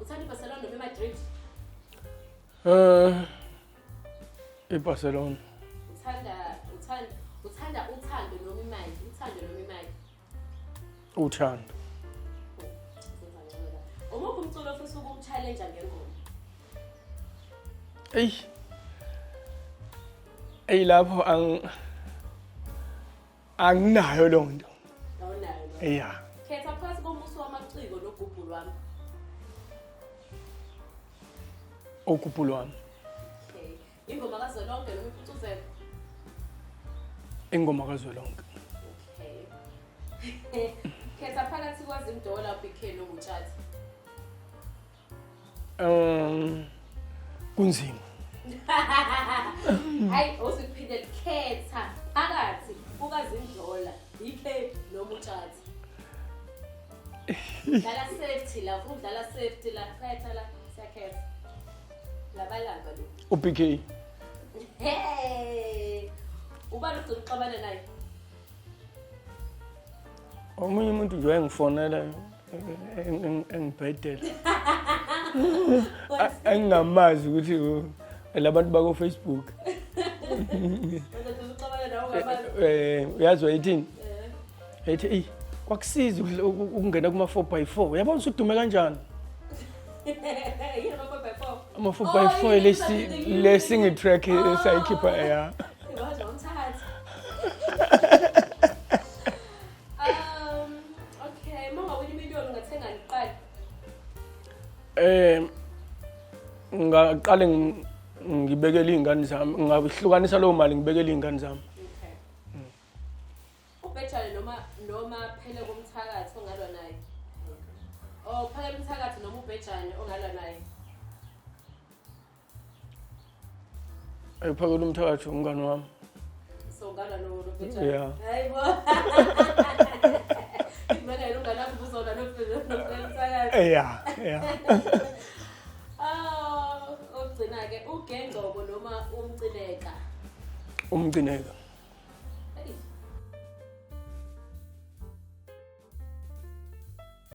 Uthanda iBarcelona noma iMadrid? iBarcelona. Uthanda uthando noma imali? Uthando noma imali? Uthando. Umuphi umculo ofisa ukumchallenge ngengoma? Lapho anginayo lo nto. Awunayo. Yeah. Khetha phakathi komuso wamaciko nogubhu lwami. Ogubhu lwami. Okay. Ingoma kaZwelonke noma iPhuthuzela? Ingoma kaZwelonke. Okay. Khetha phakathi kwaZimdola uBK noMutshati. Kunzima. Hayi osikuphindela khetha phakathi kukaZimdola BK noMutshati. Dlala safety la, udlala safety la, khetha la, siyakhetha. Labalanga lo. uBK. Hey! Ubani uzoxabana naye? Omunye umuntu nje wayengifonela engibhedela. Engingamazi ukuthi labantu bako Facebook. Uzoxabana nawe ngabani? Uyazi wayithini? Ethi kwakusiza ukungena kuma 4x4. Uyabona usudume kanjani? Yini ama-4x4? Ama 4x4 lesingi track esayikhipha ya. Wazi wamthatha. Okay, mama wini million ungathenga niqala. Ngaqale ngibekele izingane zami, ngabihlukanisa lo mali ngibekele izingane zami. Okay. Ubhejane noma phele komthakathi ongalwa naye. Oh, phele komthakathi noma ubhejane ongalwa naye. Ayiphakela umthakathi umngane wami. So ngala nobhejane. Yeah. Hayibo. Imana yilungana kubuzona nomthakathi. Yeah. Ugcina ke ugengcobo noma umcineka. Umcineka.